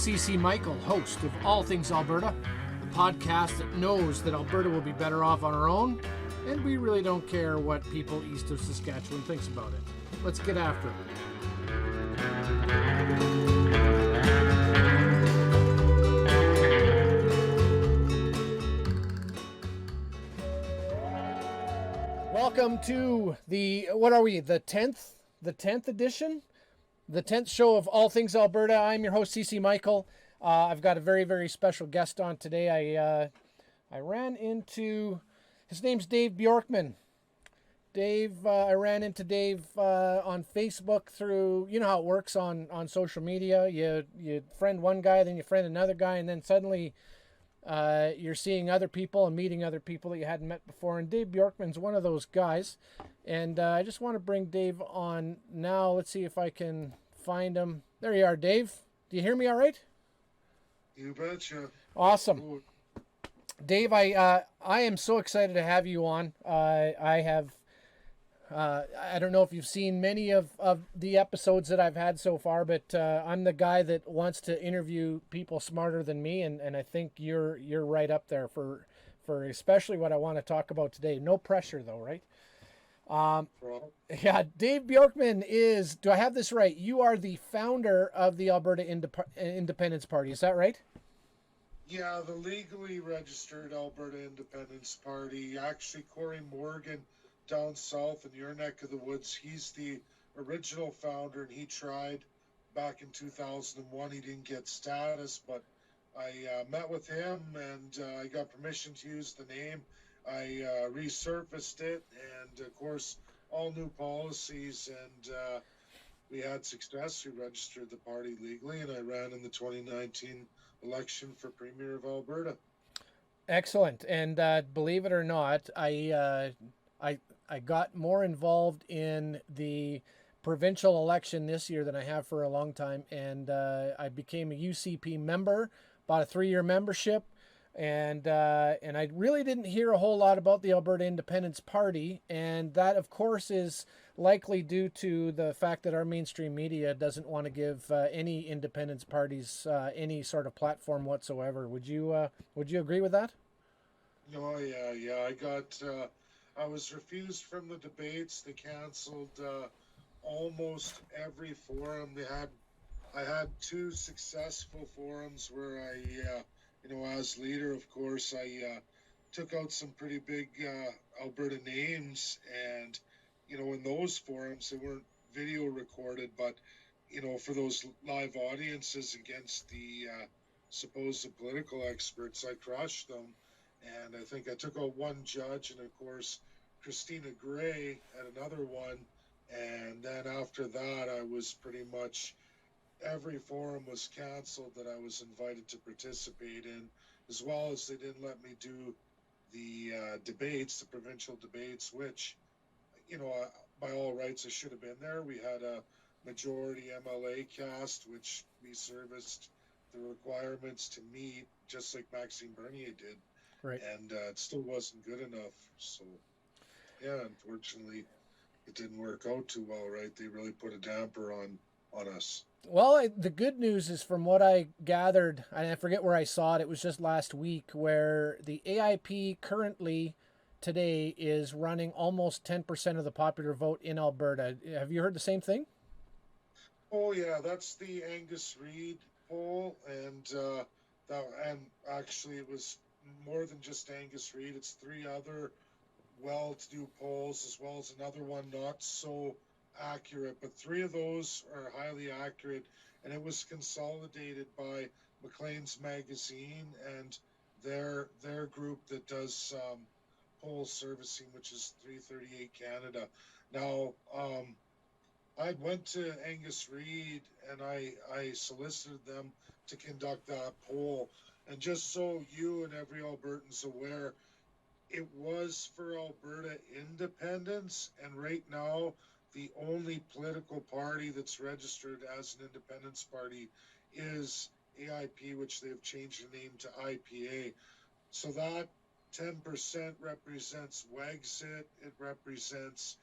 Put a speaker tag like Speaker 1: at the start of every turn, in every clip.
Speaker 1: CC Michael, host of All Things Alberta, the podcast that knows that Alberta will be better off on our own, and we really don't care what people east of Saskatchewan thinks about it. Let's get after it. Welcome to the 10th edition? The 10th show of All Things Alberta. I'm your host, CC Michael. I've got a very, very special guest on today. I ran into, his name's Dave Bjorkman. I ran into Dave on Facebook through, you know how it works on social media. You friend one guy, then you friend another guy, and then suddenly you're seeing other people and meeting other people that you hadn't met before. And Dave Bjorkman's one of those guys. And I just want to bring Dave on now. Let's see if I can find him. There you are, Dave. Do you hear me all right?
Speaker 2: You betcha.
Speaker 1: Awesome.
Speaker 2: Cool.
Speaker 1: Dave, I am so excited to have you on. I don't know if you've seen many of the episodes that I've had so far, but I'm the guy that wants to interview people smarter than me, and I think you're right up there for especially what I want to talk about today. No pressure though, right? Yeah, Dave Bjorkman is, do I have this right? You are the founder of the Alberta Independence Party, is that right?
Speaker 2: Yeah, the legally registered Alberta Independence Party. Actually, Corey Morgan down south in your neck of the woods, he's the original founder, and he tried back in 2001. He didn't get status, but I met with him, and I got permission to use the name. I resurfaced it, and of course, all new policies, and we had success. We registered the party legally, and I ran in the 2019 election for Premier of Alberta.
Speaker 1: Excellent. And believe it or not, I got more involved in the provincial election this year than I have for a long time, and I became a UCP member, bought a 3-year membership, and I really didn't hear a whole lot about the Alberta Independence Party, and that, of course, is likely due to the fact that our mainstream media doesn't want to give any independence parties any sort of platform whatsoever. Would you agree with that?
Speaker 2: Oh, yeah. I was refused from the debates. They canceled almost every forum. I had 2 successful forums where I, as leader, of course, I took out some pretty big Alberta names, and, in those forums, they weren't video recorded, but, for those live audiences against the supposed political experts, I crushed them. And I think I took out 1 judge, and of course, Christina Gray had another one. And then after that, I was pretty much, every forum was canceled that I was invited to participate in, as well as they didn't let me do the debates, the provincial debates, which, by all rights, I should have been there. We had a majority MLA cast, which we serviced the requirements to meet, just like Maxime Bernier did.
Speaker 1: Right. And
Speaker 2: it still wasn't good enough. So, yeah, unfortunately, it didn't work out too well, right? They really put a damper on us.
Speaker 1: Well, the good news is, from what I gathered, and I forget where I saw it, it was just last week, where the AIP currently today is running almost 10% of the popular vote in Alberta. Have you heard the same thing?
Speaker 2: Oh, yeah, that's the Angus Reid poll, and actually it was more than just Angus Reid. It's 3 other well-to-do polls, as well as another one not so accurate, but 3 of those are highly accurate, and it was consolidated by Maclean's Magazine and their group that does poll servicing, which is 338 Canada. Now, I went to Angus Reid and I solicited them to conduct that poll. And just so you and every Albertan's aware, it was for Alberta independence, and right now the only political party that's registered as an independence party is AIP, which they've changed the name to IPA. So that 10% represents Wexit, it represents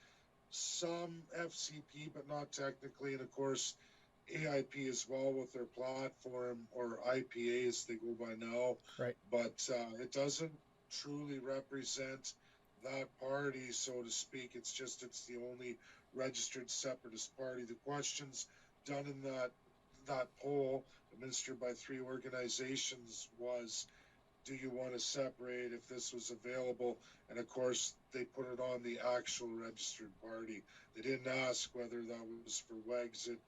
Speaker 2: some FCP, but not technically, and of course AIP as well with their platform, or IPA as they go by now,
Speaker 1: Right.
Speaker 2: but it doesn't truly represent that party, so to speak. It's the only registered separatist party. The questions done in that poll administered by three organizations was, do you want to separate if this was available? And of course, they put it on the actual registered party. They didn't ask whether that was for Wexit,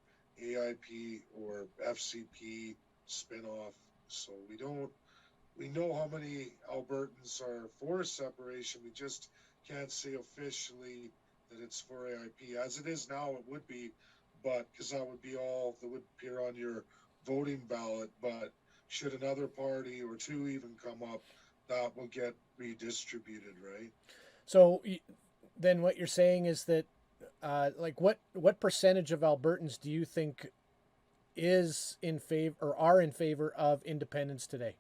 Speaker 2: AIP, or FCP spinoff. So we know how many Albertans are for separation. We just can't say officially that it's for AIP. As it is now, it would be, but because that would be all that would appear on your voting ballot. But should another party or two even come up, that will get redistributed, right?
Speaker 1: So then what you're saying is that, like, what percentage of Albertans do you think is in favor or are in favor of independence today?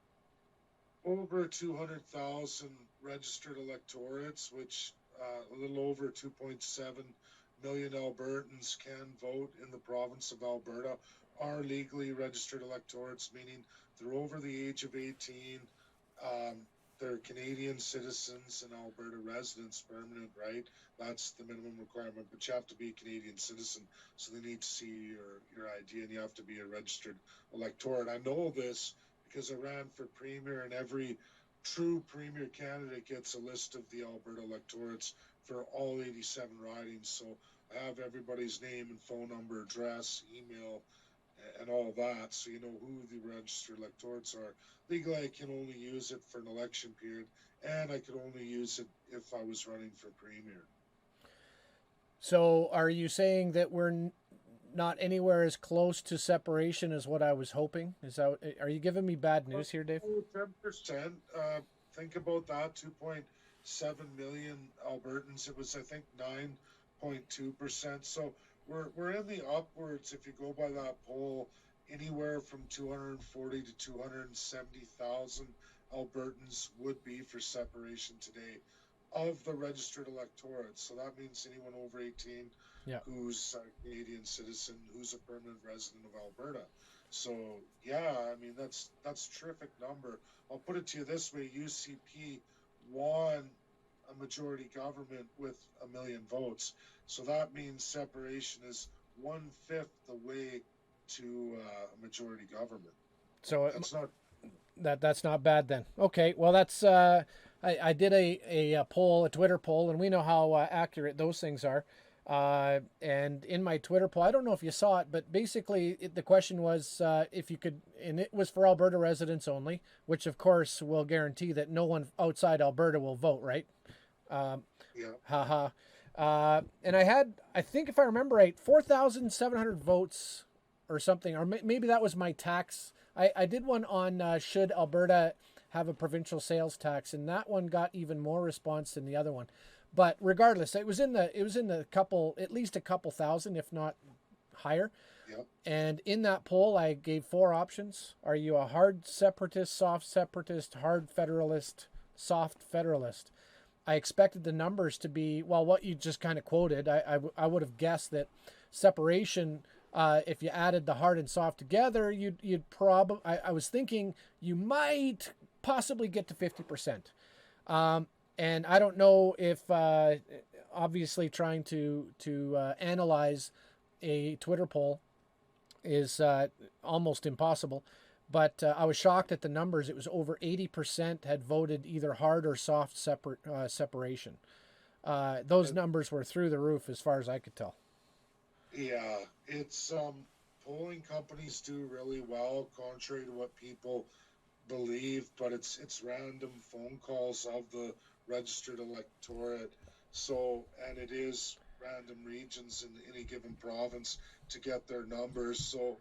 Speaker 2: Over 200,000 registered electorates, which a little over 2.7 million Albertans can vote in the province of Alberta, are legally registered electorates, meaning they're over the age of 18. Um, they're Canadian citizens and Alberta residents, permanent, right? That's the minimum requirement, but you have to be a Canadian citizen. So they need to see your ID, and you have to be a registered electorate. I know this because I ran for premier, and every true premier candidate gets a list of the Alberta electorates for all 87 ridings. So I have everybody's name and phone number, address, email, and all of that. So you know who the registered electorates are. Legally, I can only use it for an election period, and I could only use it if I was running for premier.
Speaker 1: So are you saying that we're not anywhere as close to separation as what I was hoping? Is that, are you giving me bad news here, Dave?
Speaker 2: 10%. Think about that. 2.7 million Albertans. It was, I think, 9.2%. So we're in the upwards if you go by that poll. Anywhere from 240 to 270,000 Albertans would be for separation today of the registered electorate. So that means anyone over 18
Speaker 1: Yeah.
Speaker 2: who's a Canadian citizen, who's a permanent resident of Alberta. So yeah, I mean that's a terrific number. I'll put it to you this way: UCP won a majority government with 1 million votes. So that means separation is 1/5 the way to a majority government.
Speaker 1: So
Speaker 2: That's not.
Speaker 1: that's not bad then. Okay, well that's I did a poll, a Twitter poll, and we know how accurate those things are. And in my Twitter poll, I don't know if you saw it, but basically the question was if you could, and it was for Alberta residents only, which of course will guarantee that no one outside Alberta will vote, right?
Speaker 2: Yeah.
Speaker 1: Haha. And I had, I think if I remember right, 4,700 votes or something, or maybe that was my tax. I did one on should Alberta have a provincial sales tax, and that one got even more response than the other one. But regardless, it was in the couple, at least a couple thousand, if not higher.
Speaker 2: Yeah.
Speaker 1: And in that poll, I gave four options. Are you a hard separatist, soft separatist, hard federalist, soft federalist? I expected the numbers to be, well, what you just kind of quoted. I would have guessed that separation, if you added the hard and soft together, you'd probably, I was thinking you might possibly get to 50%. And I don't know if, obviously, trying to analyze a Twitter poll is almost impossible. But I was shocked at the numbers. It was over 80% had voted either hard or soft separation. Those numbers were through the roof as far as I could tell.
Speaker 2: Yeah, it's polling companies do really well, contrary to what people believe, but it's random phone calls of the registered electorate. So, and it is random regions in any given province to get their numbers. So,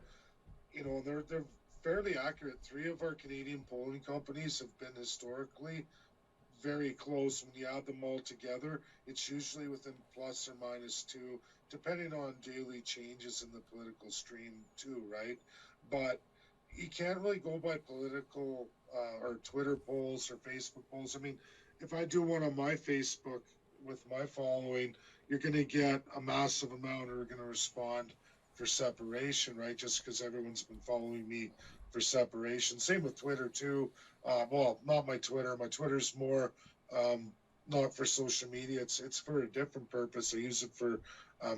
Speaker 2: they're fairly accurate. Three of our Canadian polling companies have been historically very close. When you add them all together, it's usually within plus or minus two, depending on daily changes in the political stream, too, right? But you can't really go by political or Twitter polls or Facebook polls. I mean, if I do one on my Facebook with my following, you're going to get a massive amount who are going to respond for separation, right? Just because everyone's been following me for separation. Same with Twitter too. Well, not my Twitter. My Twitter's more um, not for social media. It's for a different purpose. I use it for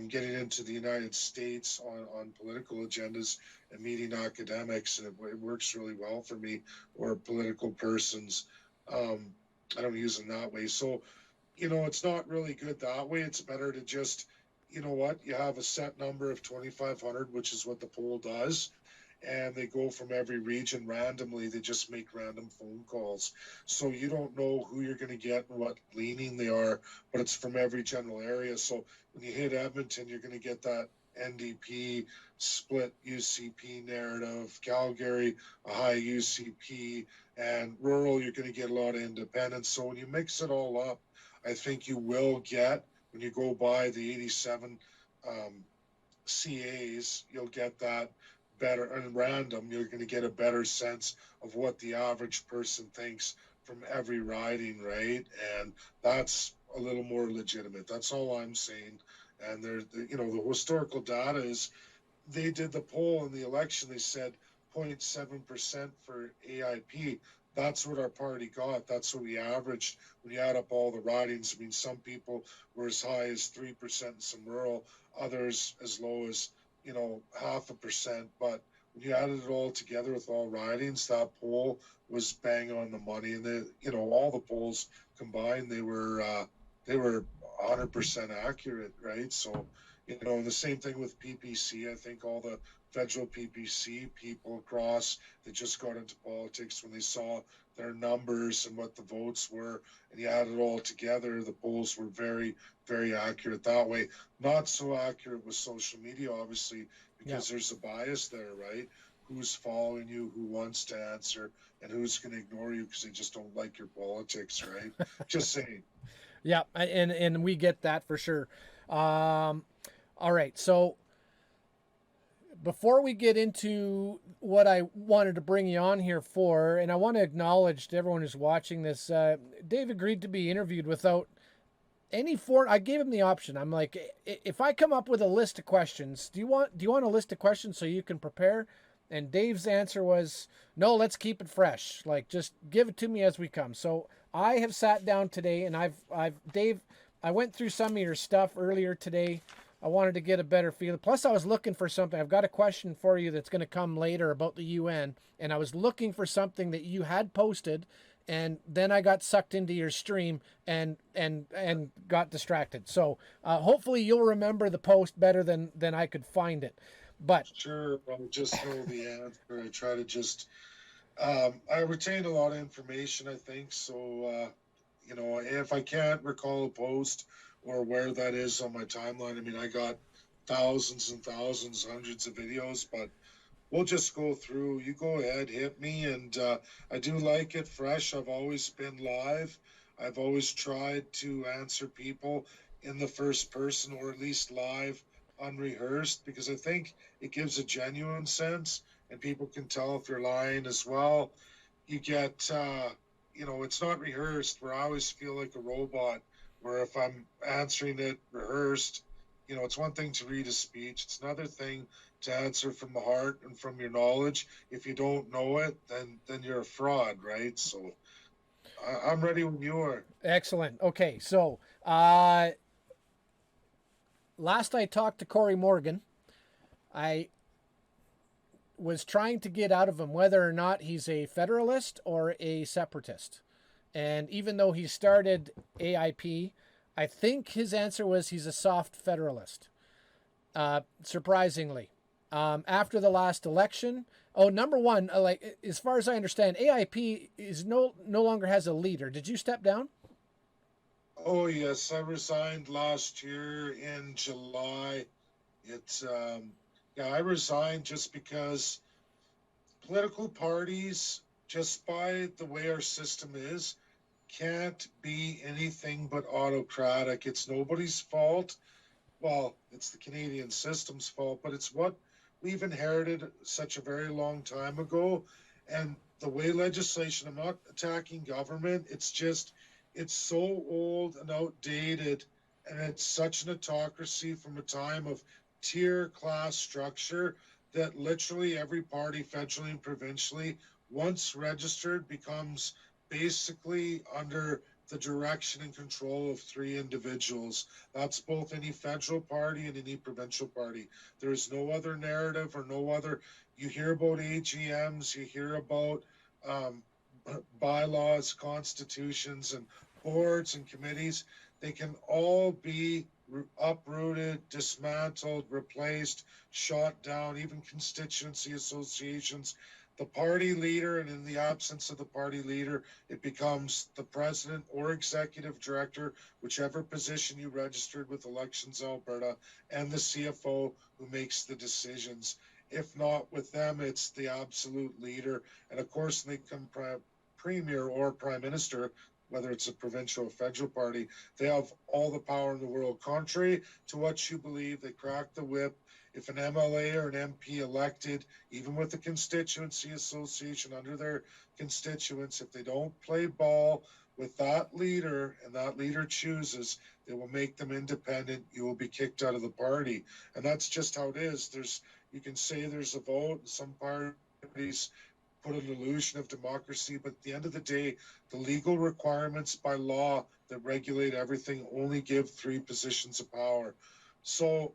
Speaker 2: getting into the United States on political agendas and meeting academics, and it works really well for me, or political persons. Um, I don't use them that way. So, it's not really good that way. It's better to just, you have a set number of 2,500, which is what the poll does. And they go from every region randomly. They just make random phone calls. So you don't know who you're going to get and what leaning they are, but it's from every general area. So when you hit Edmonton, you're going to get that NDP split UCP narrative, Calgary, a high UCP, and rural, you're going to get a lot of independents. So when you mix it all up, I think you will get, when you go by the 87 CAs, you'll get that better, and random, you're going to get a better sense of what the average person thinks from every riding, right? And that's a little more legitimate. That's all I'm saying. And the historical data is, they did the poll in the election. They said 0.7% for AIP. That's what our party got. That's what we averaged when you add up all the ridings. I mean, some people were as high as 3% in some rural, others as low as, 0.5%. But when you added it all together with all ridings, that poll was bang on the money. And all the polls combined, they were 100% accurate, right? So, the same thing with PPC. I think all the federal PPC people across that just got into politics, when they saw their numbers and what the votes were, and you add it all together, the polls were very, very accurate that way. Not so accurate with social media, obviously, because there's a bias there, right? Who's following you, who wants to answer, and who's going to ignore you because they just don't like your politics, right? Just saying.
Speaker 1: Yeah, and we get that for sure. All right, so before we get into what I wanted to bring you on here for, and I want to acknowledge to everyone who's watching this, Dave agreed to be interviewed without any for. I gave him the option. I'm like, if I come up with a list of questions, do you want a list of questions so you can prepare? And Dave's answer was, no, let's keep it fresh. Like, just give it to me as we come. So I have sat down today, and Dave, I went through some of your stuff earlier today. I wanted to get a better feel. Plus, I was looking for something. I've got a question for you that's going to come later about the UN, and I was looking for something that you had posted, and then I got sucked into your stream and got distracted. So hopefully you'll remember the post better than I could find it. But
Speaker 2: Sure, I'll just know the answer. I try to just, I retain a lot of information, I think. So, if I can't recall a post or where that is on my timeline, I mean, I got thousands and thousands, hundreds of videos, but we'll just go through. You go ahead, hit me. And I do like it fresh. I've always been live. I've always tried to answer people in the first person, or at least live, unrehearsed, because I think it gives a genuine sense, and people can tell if you're lying as well. You get, it's not rehearsed, where I always feel like a robot, where if I'm answering it rehearsed, it's one thing to read a speech, it's another thing to answer from the heart and from your knowledge. If you don't know it, then you're a fraud, right? So I'm ready when you are.
Speaker 1: excellent. Okay, so last I talked to Corey Morgan, I was trying to get out of him whether or not he's a federalist or a separatist. And even though he started AIP, I think his answer was he's a soft federalist. Surprisingly, after the last election, number one, like as far as I understand, AIP is no longer has a leader. Did you step down?
Speaker 2: Oh yes, I resigned last year in July. It's yeah, I resigned just because political parties, just by the way our system is, can't be anything but autocratic. It's nobody's fault. Well, it's the Canadian system's fault, but it's what we've inherited such a very long time ago. And the way legislation, I'm not attacking government, it's just, it's so old and outdated, and it's such an autocracy from a time of tier class structure that literally every party, federally and provincially, once registered, becomes basically under the direction and control of three individuals. That's both any federal party and any provincial party. There is no other narrative or no other. You hear about AGMs, you hear about um, bylaws, constitutions, and boards and committees. They can all be uprooted, dismantled, replaced, shot down, even constituency associations. The party leader, and in the absence of the party leader, it becomes the president or executive director, whichever position you registered with Elections Alberta, and the CFO who makes the decisions. If not with them, it's the absolute leader. And of course, they come premier or prime minister, whether it's a provincial or federal party, they have all the power in the world. Contrary to what you believe, they crack the whip. If an MLA or an MP elected, even with the constituency association under their constituents, if they don't play ball with that leader and that leader chooses, they will make them independent. You will be kicked out of the party. And that's just how it is. You can say there's a vote, and some parties put an illusion of democracy, but at the end of the day, the legal requirements by law that regulate everything only give three positions of power. So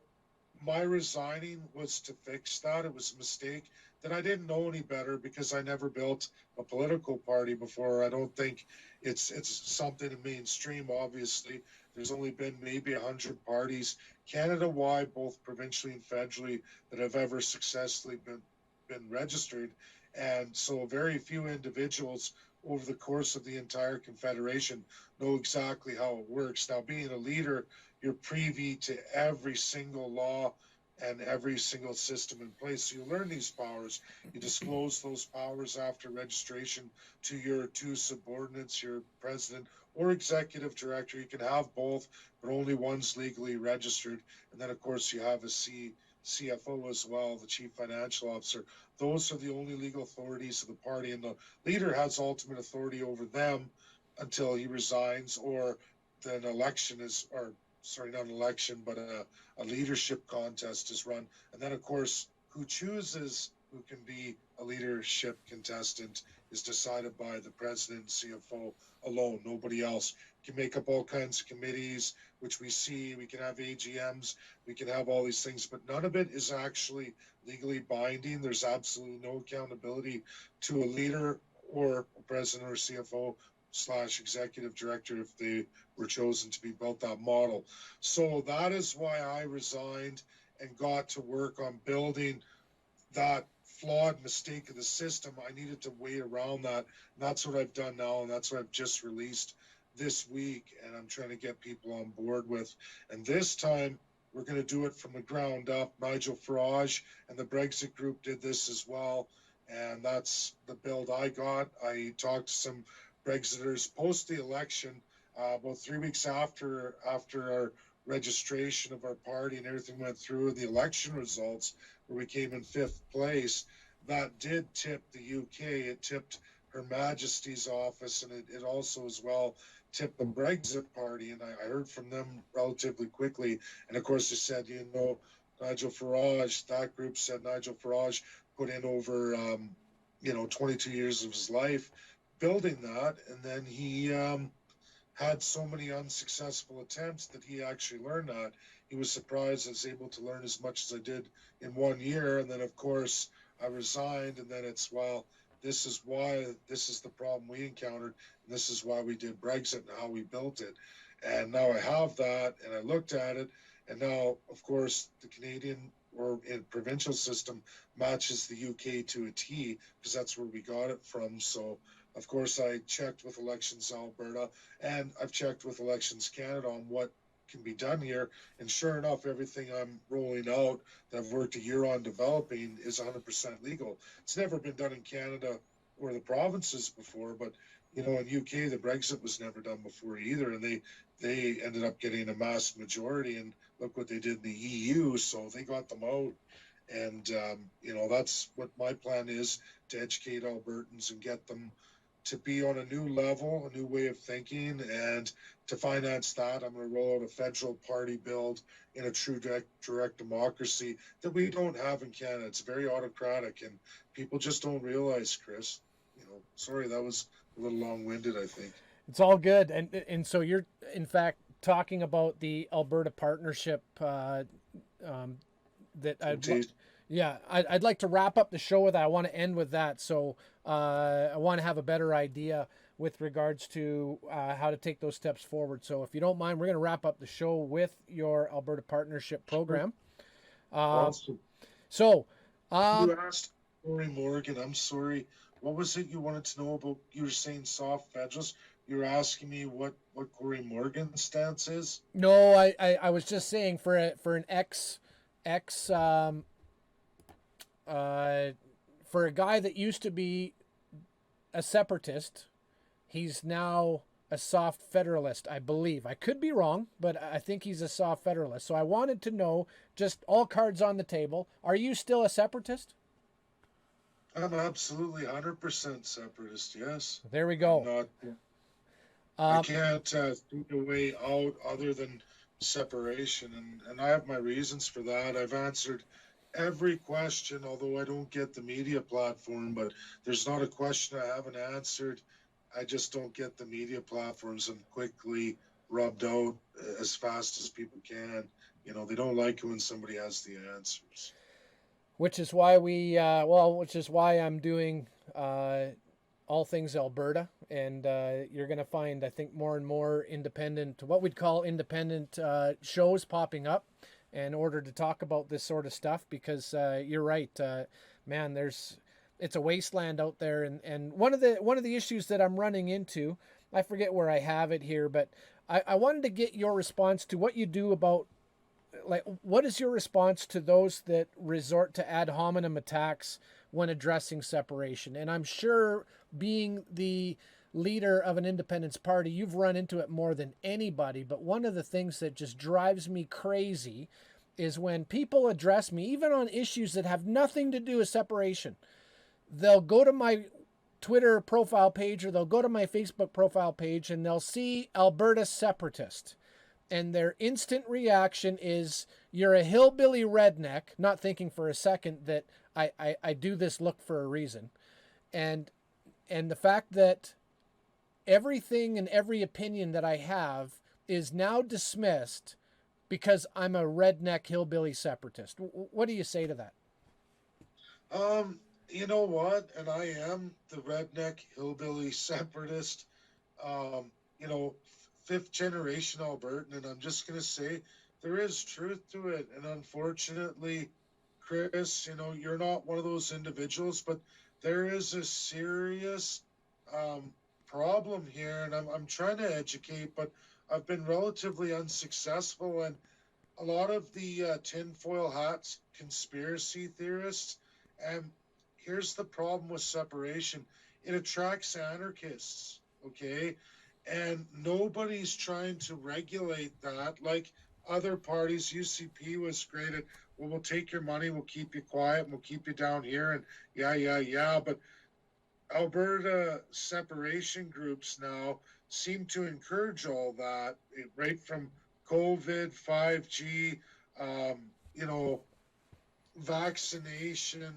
Speaker 2: my resigning was to fix that. It was a mistake that I didn't know any better because I never built a political party before. I don't think it's something in mainstream. Obviously, there's only been maybe 100 parties Canada-wide, both provincially and federally, that have ever successfully been registered. And so very few individuals over the course of the entire Confederation know exactly how it works. Now, being a leader, you're privy to every single law and every single system in place. So you learn these powers. You disclose those powers after registration to your two subordinates, your president or executive director. You can have both, but only one's legally registered. And then, of course, you have a CFO as well, the chief financial officer. Those are the only legal authorities of the party, and the leader has ultimate authority over them until he resigns or an election is, or sorry, not an election, but a leadership contest is run. And then, of course, who chooses who can be a leadership contestant is decided by the president and CFO alone, nobody else. You can make up all kinds of committees, which we see. We can have AGMs, we can have all these things, but none of it is actually legally binding. There's absolutely no accountability to a leader or a president or CFO slash executive director if they were chosen to be built that model. So that is why I resigned and got to work on building that flawed mistake of the system. I needed to wait around that. And that's what I've done now, and that's what I've just released this week, and I'm trying to get people on board with. And this time, we're going to do it from the ground up. Nigel Farage and the Brexit group did this as well, and that's the build I got. I talked to some Brexiters post the election, about 3 weeks after our registration of our party and everything went through, the election results, where we came in 5th place. That did tip the UK. It tipped Her Majesty's office, and it also as well tipped the Brexit party. And I heard from them relatively quickly. And of course, they said, Nigel Farage, that group said Nigel Farage put in over, 22 years of his life building that. And then he had so many unsuccessful attempts that he actually learned that. He was surprised I was able to learn as much as I did in 1 year. And then, of course, I resigned. And then it's, this is the problem we encountered. And this is why we did Brexit and how we built it. And now I have that, and I looked at it. And now, of course, the Canadian or in provincial system matches the UK to a T, because that's where we got it from. So, of course, I checked with Elections Alberta, and I've checked with Elections Canada on what can be done here. And sure enough, everything I'm rolling out that I've worked a year on developing is 100% legal. It's never been done in Canada or the provinces before, but in UK, the Brexit was never done before either, and they ended up getting a mass majority. And look what they did in the EU, so they got them out. And that's what my plan is, to educate Albertans and get them to be on a new level, a new way of thinking, and to finance that, I'm going to roll out a federal party build in a true direct democracy that we don't have in Canada. It's very autocratic, and people just don't realize, Chris. Sorry, that was a little long-winded, I think.
Speaker 1: It's all good, and so you're in fact talking about the Alberta partnership that I'd like to wrap up the show with that. I want to end with that, so I want to have a better idea with regards to how to take those steps forward. So if you don't mind, we're going to wrap up the show with your Alberta partnership program.
Speaker 2: Awesome.
Speaker 1: So
Speaker 2: you asked Corey Morgan. I'm sorry. What was it you wanted to know about? You were saying soft federalists. You're asking me what Corey Morgan's stance is?
Speaker 1: No, I was just saying for an ex for a guy that used to be a separatist, he's now a soft federalist, I believe. I could be wrong, but I think he's a soft federalist. So I wanted to know, just all cards on the table, are you still a separatist?
Speaker 2: I'm absolutely 100% separatist, yes.
Speaker 1: There we go.
Speaker 2: I can't think a way out other than separation, and I have my reasons for that. I've answered every question, although I don't get the media platform, but there's not a question I haven't answered. I just don't get the media platforms and quickly rubbed out as fast as people can. They don't like it when somebody has the answers.
Speaker 1: Which is why which is why I'm doing all things Alberta, and you're going to find, I think, more and more independent, what we'd call independent shows popping up in order to talk about this sort of stuff, because you're right, man, it's a wasteland out there, and one of the issues that I'm running into, I forget where I have it here, but I wanted to get your response to what you do about, like, what is your response to those that resort to ad hominem attacks when addressing separation? And I'm sure, being the leader of an independence party, you've run into it more than anybody, but one of the things that just drives me crazy is when people address me, even on issues that have nothing to do with separation. They'll go to my Twitter profile page or they'll go to my Facebook profile page and they'll see Alberta separatist. And their instant reaction is, you're a hillbilly redneck, not thinking for a second that I do this look for a reason. And the fact that everything and every opinion that I have is now dismissed because I'm a redneck hillbilly separatist. What do you say to that?
Speaker 2: You know what? And I am the redneck hillbilly separatist. Fifth generation Albertan, and I'm just going to say there is truth to it. And unfortunately, Chris, you're not one of those individuals, but there is a serious problem here, and I'm trying to educate, but I've been relatively unsuccessful. And a lot of the tinfoil hats conspiracy theorists, and here's the problem with separation: it attracts anarchists, okay? And nobody's trying to regulate that like other parties. UCP was great at, well, we'll take your money, we'll keep you quiet, and we'll keep you down here, and yeah. But Alberta separation groups now seem to encourage all that, right from COVID, 5G, vaccination,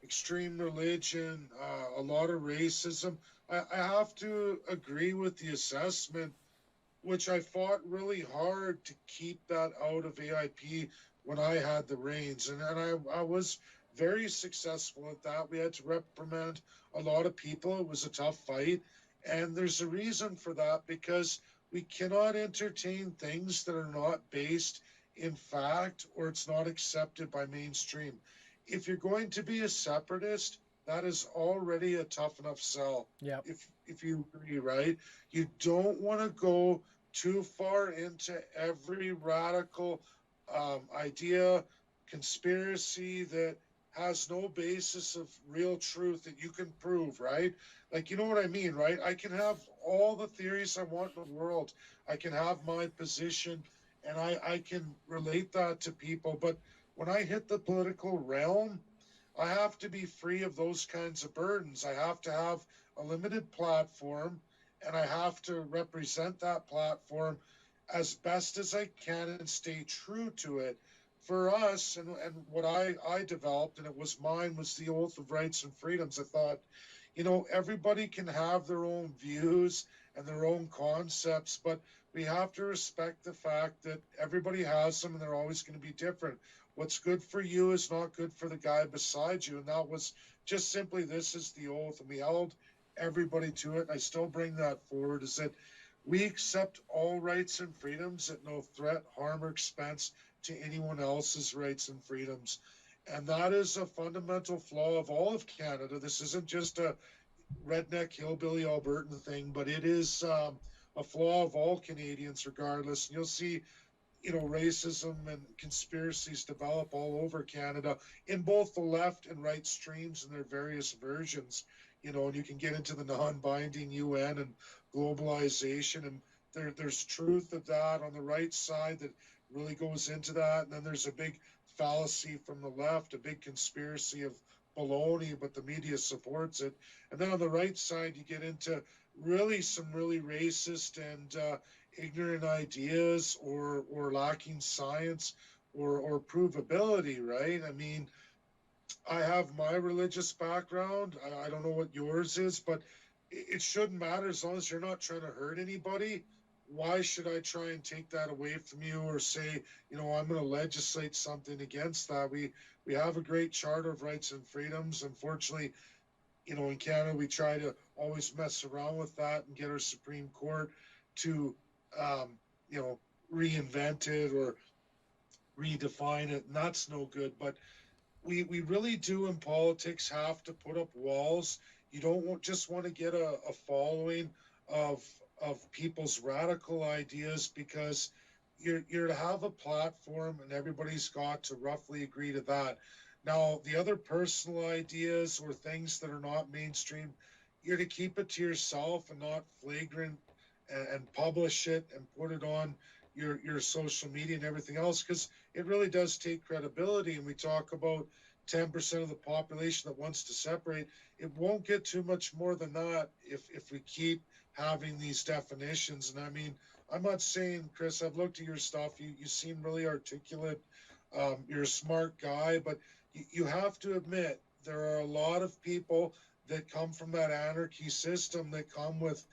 Speaker 2: extreme religion, a lot of racism. I have to agree with the assessment, which I fought really hard to keep that out of AIP when I had the reins. And I was very successful at that. We had to reprimand a lot of people. It was a tough fight. And there's a reason for that, because we cannot entertain things that are not based in fact, or it's not accepted by mainstream. If you're going to be a separatist, that is already a tough enough sell.
Speaker 1: Yeah.
Speaker 2: If you agree, right? You don't want to go too far into every radical idea, conspiracy that has no basis of real truth that you can prove, right? Like, you know what I mean, right? I can have all the theories I want in the world. I can have my position, and I can relate that to people. But when I hit the political realm, I have to be free of those kinds of burdens. I have to have a limited platform, and I have to represent that platform as best as I can and stay true to it. For us, and what I developed, and it was mine, was the Oath of Rights and Freedoms. I thought, everybody can have their own views and their own concepts, but we have to respect the fact that everybody has them and they're always going to be different. What's good for you is not good for the guy beside you. And that was just simply, this is the oath. And we held everybody to it. And I still bring that forward, is that we accept all rights and freedoms at no threat, harm, or expense to anyone else's rights and freedoms. And that is a fundamental flaw of all of Canada. This isn't just a redneck hillbilly Albertan thing, but it is a flaw of all Canadians, regardless. And you'll see, racism and conspiracies develop all over Canada in both the left and right streams and their various versions. And you can get into the non-binding UN and globalization, and there's truth of that on the right side that really goes into that. And then there's a big fallacy from the left, a big conspiracy of baloney, but the media supports it. And then on the right side, you get into some really racist and ignorant ideas or lacking science or provability, right? I mean, I have my religious background. I don't know what yours is, but it shouldn't matter as long as you're not trying to hurt anybody. Why should I try and take that away from you or say, I'm going to legislate something against that? We have a great Charter of Rights and Freedoms. Unfortunately, in Canada, we try to always mess around with that and get our Supreme Court to, reinvent it or redefine it, and that's no good. But we really do in politics have to put up walls. You don't just want to get a following of people's radical ideas, because you're to have a platform and everybody's got to roughly agree to that. Now, the other personal ideas or things that are not mainstream, you're to keep it to yourself and not flagrant and publish it and put it on your social media and everything else, because it really does take credibility. And we talk about 10% of the population that wants to separate. It won't get too much more than that if we keep having these definitions. And I mean, I'm not saying, Chris, I've looked at your stuff. You seem really articulate. You're a smart guy, but you have to admit there are a lot of people that come from that anarchy system that come with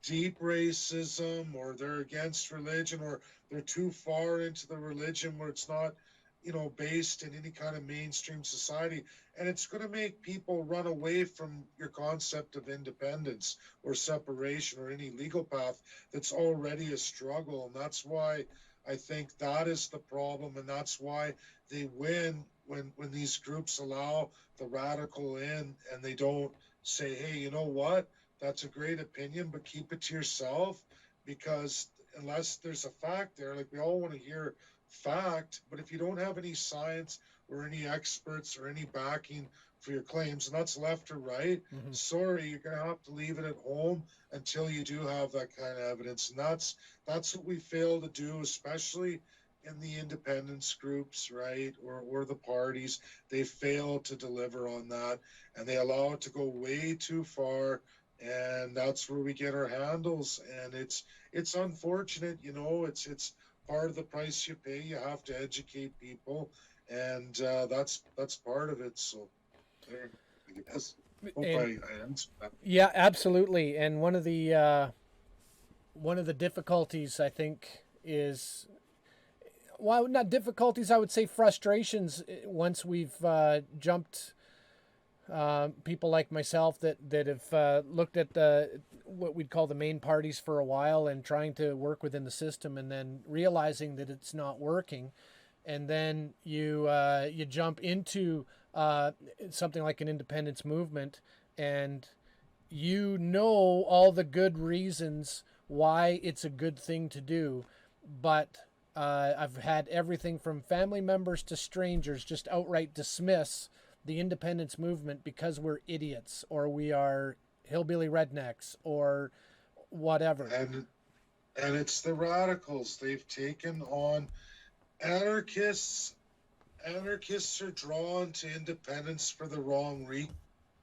Speaker 2: deep racism, or they're against religion, or they're too far into the religion where it's not, based in any kind of mainstream society. And it's going to make people run away from your concept of independence or separation or any legal path that's already a struggle. And that's why I think that is the problem. And that's why they win when these groups allow the radical in and they don't say, hey, you know what? That's a great opinion, but keep it to yourself, because unless there's a fact there, like we all want to hear fact, but if you don't have any science or any experts or any backing for your claims, and that's left or right, sorry, you're going to have to leave it at home until you do have that kind of evidence. And that's what we fail to do, especially in the independence groups, right, or the parties. They fail to deliver on that, and they allow it to go way too far. And that's where we get our handles, and it's unfortunate. It's part of the price you pay. You have to educate people, and that's part of it. So there, I guess. Hope I answered that.
Speaker 1: Yeah, absolutely. And one of the difficulties, I think, is, well, not difficulties, I would say frustrations, once we've jumped, people like myself that have looked at what we'd call the main parties for a while and trying to work within the system, and then realizing that it's not working, and then you jump into something like an independence movement, and all the good reasons why it's a good thing to do, but I've had everything from family members to strangers just outright dismiss the independence movement because we're idiots or we are hillbilly rednecks or whatever.
Speaker 2: And it's the radicals. They've taken on anarchists anarchists are drawn to independence for the wrong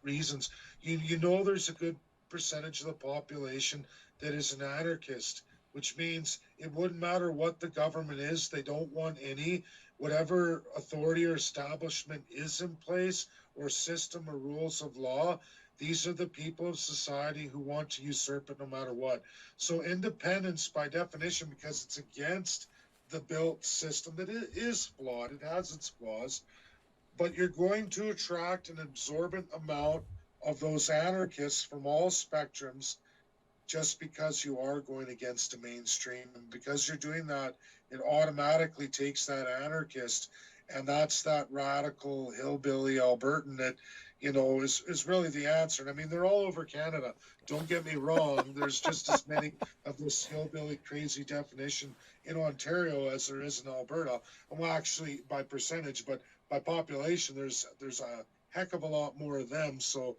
Speaker 2: reasons. You know there's a good percentage of the population that is an anarchist, which means it wouldn't matter what the government is. They don't want any, whatever authority or establishment is in place, or system or rules of law. These are the people of society who want to usurp it no matter what. So independence, by definition, because it's against the built system that it is flawed, it has its flaws, but you're going to attract an absorbent amount of those anarchists from all spectrums just because you are going against the mainstream. And because you're doing that, it automatically takes that anarchist, and that's that radical hillbilly Albertan that, is really the answer. And I mean, they're all over Canada. Don't get me wrong. There's just as many of this hillbilly crazy definition in Ontario as there is in Alberta. Well, actually, by percentage, but by population, there's a heck of a lot more of them. So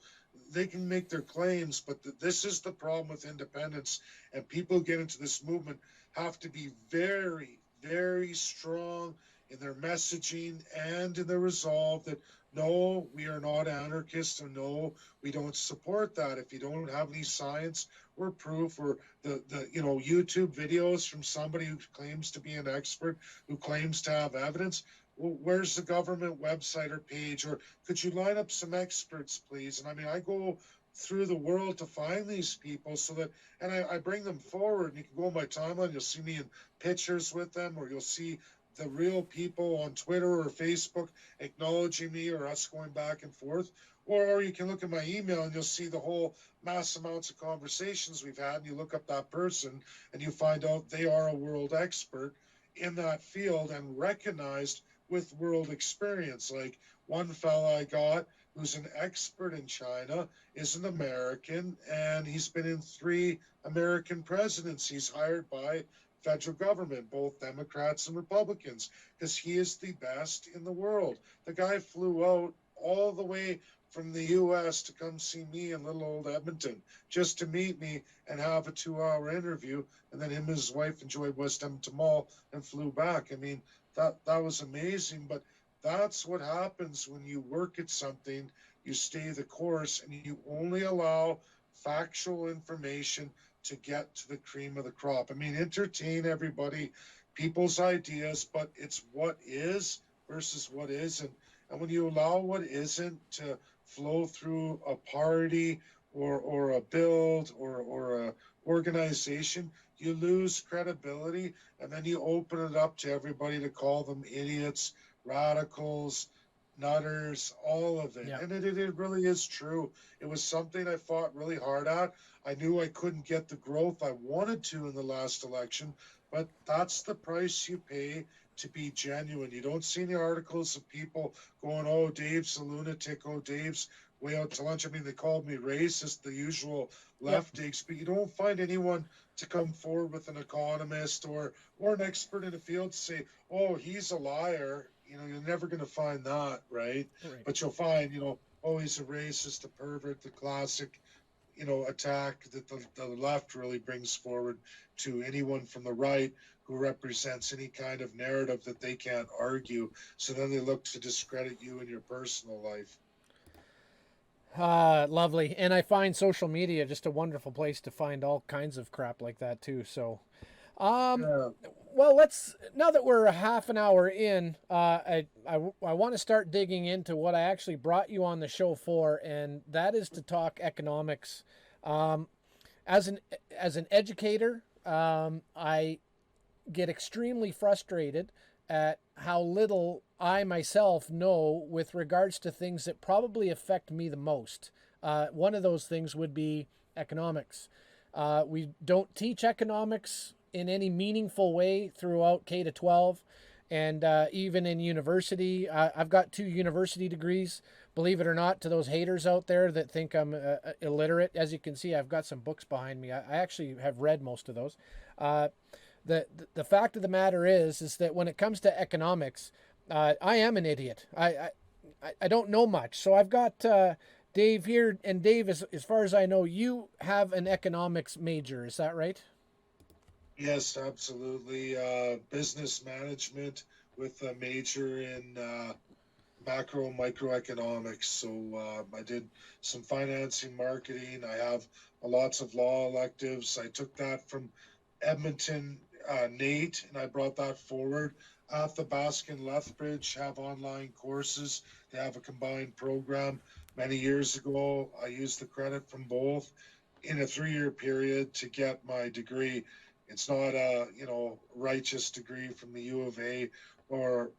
Speaker 2: they can make their claims, but this is the problem with independence. And people get into this movement have to be very, very strong in their messaging and in their resolve that no, we are not anarchists, and no, we don't support that. If you don't have any science or proof, or the YouTube videos from somebody who claims to be an expert, who claims to have evidence, well, where's the government website or page? Or could you line up some experts, please? And I mean, I go through the world to find these people so that, and I bring them forward. And you can go on my timeline, you'll see me in pictures with them, or you'll see the real people on Twitter or Facebook acknowledging me, or us going back and forth. Or you can look at my email and you'll see the whole mass amounts of conversations we've had. And you look up that person and you find out they are a world expert in that field and recognized with world experience. Like one fella I got who's an expert in China is an American, and he's been in 3 American presidents. He's hired by federal government, both Democrats and Republicans, because he is the best in the world. The guy flew out all the way from the US to come see me in little old Edmonton just to meet me and have a 2-hour interview. And then him and his wife enjoyed West Edmonton Mall and flew back. I mean, that was amazing. But that's what happens when you work at something. You stay the course, and you only allow factual information to get to the cream of the crop. I mean, entertain everybody, people's ideas, but it's what is versus what isn't. And when you allow what isn't to flow through a party or a build or a organization, you lose credibility, and then you open it up to everybody to call them idiots, radicals, nutters, all of it.
Speaker 1: Yeah.
Speaker 2: And it really is true. It was something I fought really hard at. I knew I couldn't get the growth I wanted to in the last election, but that's the price you pay to be genuine. You don't see any articles of people going, oh, Dave's a lunatic, oh, Dave's way out to lunch. I mean, they called me racist, the usual left digs, but you don't find anyone to come forward with an economist or an expert in the field to say, oh, he's a liar. You're never going to find that, right? But you'll find, oh, he's a racist, a pervert, the classic, attack that the left really brings forward to anyone from the right who represents any kind of narrative that they can't argue. So then they look to discredit you in your personal life.
Speaker 1: Lovely. And I find social media just a wonderful place to find all kinds of crap like that too. So, well, now that we're a half an hour in, I want to start digging into what I actually brought you on the show for, and that is to talk economics. As an educator, I get extremely frustrated at how little I myself know with regards to things that probably affect me the most. One of those things would be economics. We don't teach economics in any meaningful way throughout K to 12, and even in university. I've got 2 university degrees. Believe it or not, to those haters out there that think I'm illiterate, as you can see, I've got some books behind me. I actually have read most of those. The fact of the matter is that when it comes to economics, I am an idiot. I don't know much. So I've got Dave here, and Dave, as far as I know, you have an economics major. Is that right?
Speaker 2: Yes, absolutely. Business management with a major in macro and microeconomics. So I did some financing, marketing. I have lots of law electives. I took that from Edmonton, Nate, and I brought that forward. At the Baskin Lethbridge have online courses. They have a combined program. Many years ago, I used the credit from both in a 3-year period to get my degree. It's not a righteous degree from the U of A or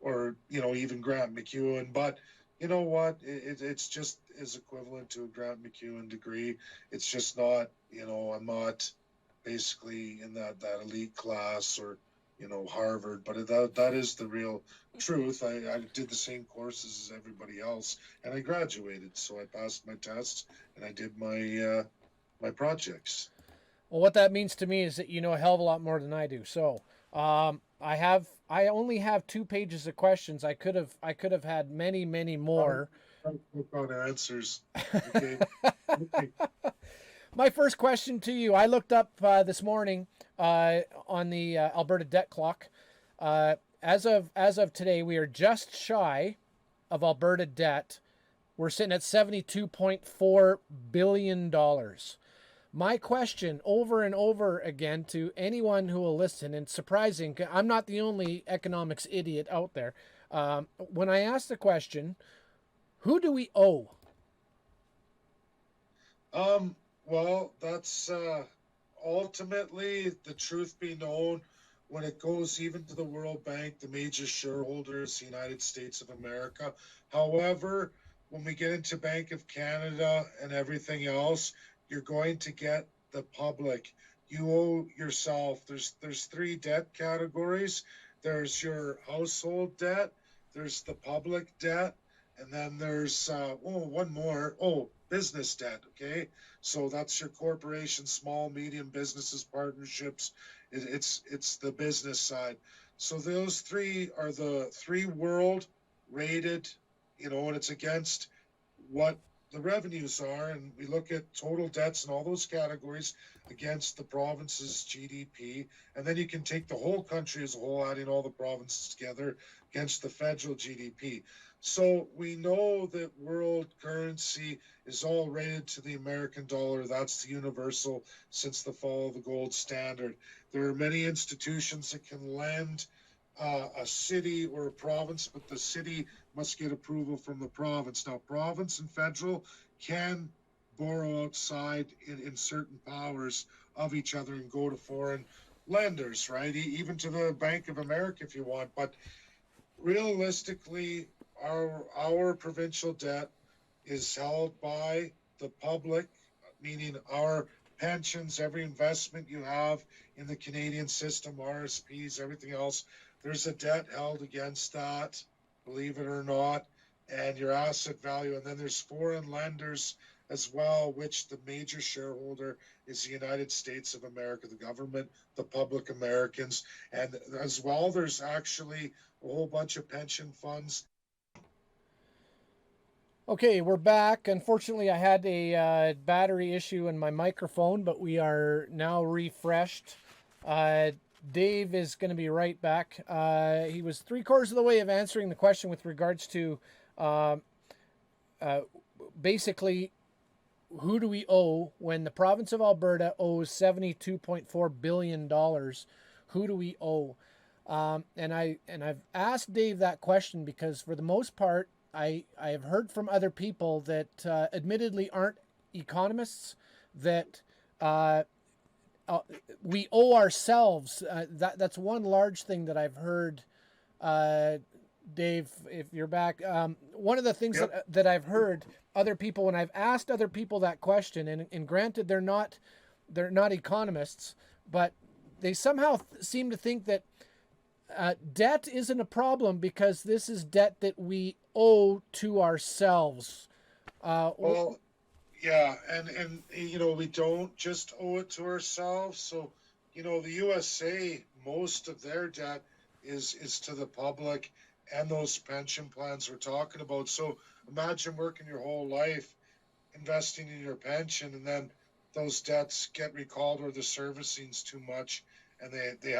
Speaker 2: even Grant McEwen, but you know what? It's just is equivalent to a Grant McEwen degree. It's just not. I'm not basically in that elite class or Harvard, but that is the real truth. I did the same courses as everybody else, and I graduated. So I passed my tests and I did my projects.
Speaker 1: Well, what that means to me is that you know a hell of a lot more than I do. So, I only have 2 pages of questions. I could have had many, many more.
Speaker 2: Click on answers. Okay. Okay.
Speaker 1: My first question to you: I looked up this morning on the Alberta debt clock. As of today, we are just shy of Alberta debt. We're sitting at $72.4 billion. My question over and over again to anyone who will listen, and surprising, I'm not the only economics idiot out there. When I ask the question, who do we owe?
Speaker 2: Well, that's ultimately the truth be known. When it goes even to the World Bank, the major shareholder is the United States of America. However, when we get into Bank of Canada and everything else, you're going to get the public. You owe yourself. There's three debt categories. There's your household debt, there's the public debt, and then there's one more. Oh, business debt. Okay, so that's your corporation, small, medium businesses, partnerships. It's the business side. So those three are the three world rated, and it's against what the revenues are, and we look at total debts and all those categories against the province's GDP, and then you can take the whole country as a whole, adding all the provinces together against the federal GDP. So we know that world currency is all rated to the American dollar. That's the universal since the fall of the gold standard. There are many institutions that can lend a city or a province, but the city must get approval from the province. Now, province and federal can borrow outside in certain powers of each other and go to foreign lenders, right? Even to the Bank of America if you want. But realistically, our provincial debt is held by the public, meaning our pensions, every investment you have in the Canadian system, RSPs, everything else, there's a debt held against that, believe it or not, and your asset value. And then there's foreign lenders as well, which the major shareholder is the United States of America, the government, the public Americans. And as well, there's actually a whole bunch of pension funds.
Speaker 1: Okay, we're back. Unfortunately, I had a battery issue in my microphone, but we are now refreshed. Dave is going to be right back. He was 3/4 of the way of answering the question with regards to uh, basically who do we owe when the province of Alberta owes $72.4 billion. Who do we owe? And I've asked Dave that question because for the most part, I have heard from other people that admittedly aren't economists that we owe ourselves. That's one large thing that I've heard. Dave, if you're back, one of the things
Speaker 2: Yep.
Speaker 1: that I've heard other people when I've asked other people that question, and granted they're not economists, but they somehow seem to think that debt isn't a problem because this is debt that we owe to ourselves.
Speaker 2: Well, yeah, and we don't just owe it to ourselves. So, the USA, most of their debt is to the public and those pension plans we're talking about. So imagine working your whole life investing in your pension, and then those debts get recalled or the servicing's too much, and they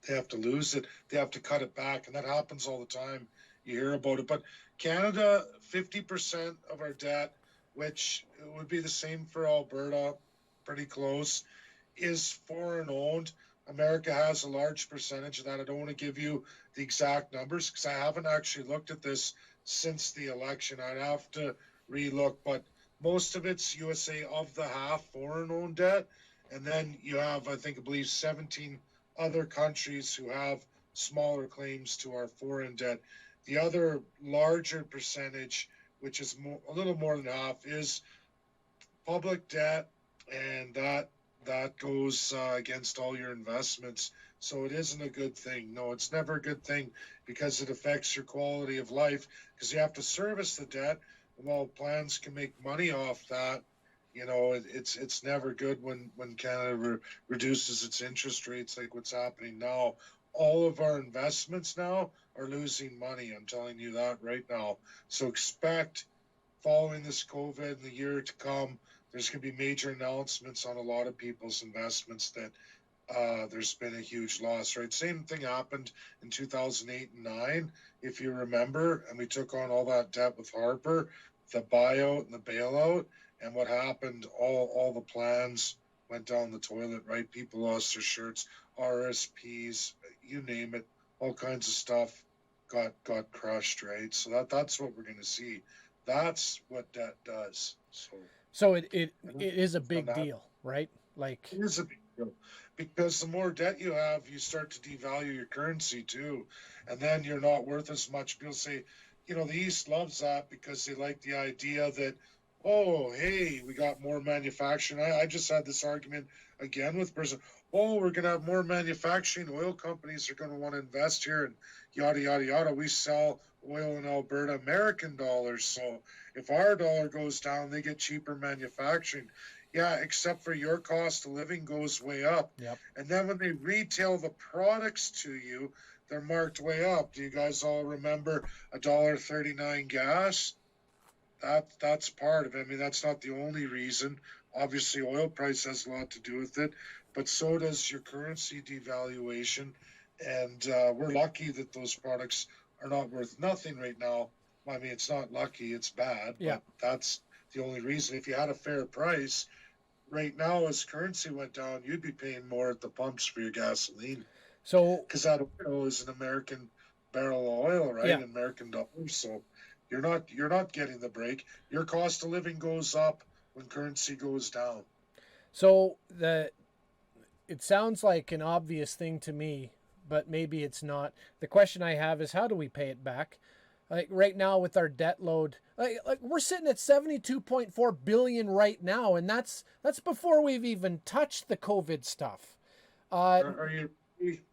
Speaker 2: they have to lose it. They have to cut it back, and that happens all the time. You hear about it. But Canada, 50% of our debt, which would be the same for Alberta, pretty close, is foreign owned. America has a large percentage of that. I don't want to give you the exact numbers because I haven't actually looked at this since the election. I'd have to relook, but most of it's USA of the half foreign owned debt. And then you have, I believe, 17 other countries who have smaller claims to our foreign debt. The other larger percentage, which is a little more than half, is public debt, and that goes against all your investments. So it isn't a good thing. No, it's never a good thing because it affects your quality of life because you have to service the debt. While plans can make money off that, it's never good when Canada reduces its interest rates like what's happening now. All of our investments now are losing money. I'm telling you that right now. So expect, following this COVID in the year to come, there's going to be major announcements on a lot of people's investments that there's been a huge loss, right? Same thing happened in 2008 and 9, if you remember, and we took on all that debt with Harper, the buyout and the bailout, and what happened, all the plans went down the toilet, right? People lost their shirts, RSPs, you name it, all kinds of stuff got crushed, right? So that's what we're going to see. That's what debt does.
Speaker 1: So it is a big deal, right? Like,
Speaker 2: it is a big deal because the more debt you have, you start to devalue your currency too, and then you're not worth as much. People say, the East loves that because they like the idea that, oh, hey, we got more manufacturing. I just had this argument again with person. Oh, we're going to have more manufacturing. Oil companies are going to want to invest here and yada, yada, yada. We sell oil in Alberta, American dollars. So if our dollar goes down, they get cheaper manufacturing. Yeah, except for your cost of living goes way up.
Speaker 1: yep.
Speaker 2: And then when they retail the products to you, they're marked way up. Do you guys all remember $1.39 gas? That's part of it. I mean, that's not the only reason. Obviously, oil price has a lot to do with it, but so does your currency devaluation. And we're lucky that those products are not worth nothing right now. I mean, it's not lucky, it's bad,
Speaker 1: Yeah.
Speaker 2: but that's the only reason. If you had a fair price, right now, as currency went down, you'd be paying more at the pumps for your gasoline.
Speaker 1: So
Speaker 2: Because that oil is an American barrel of oil, right?
Speaker 1: yeah.
Speaker 2: American dollars. So you're not getting the break. Your cost of living goes up when currency goes down.
Speaker 1: So it sounds like an obvious thing to me, but maybe it's not. The question I have is how do we pay it back? Like right now with our debt load, like we're sitting at 72.4 billion right now, and that's before we've even touched the COVID stuff.
Speaker 2: Are you?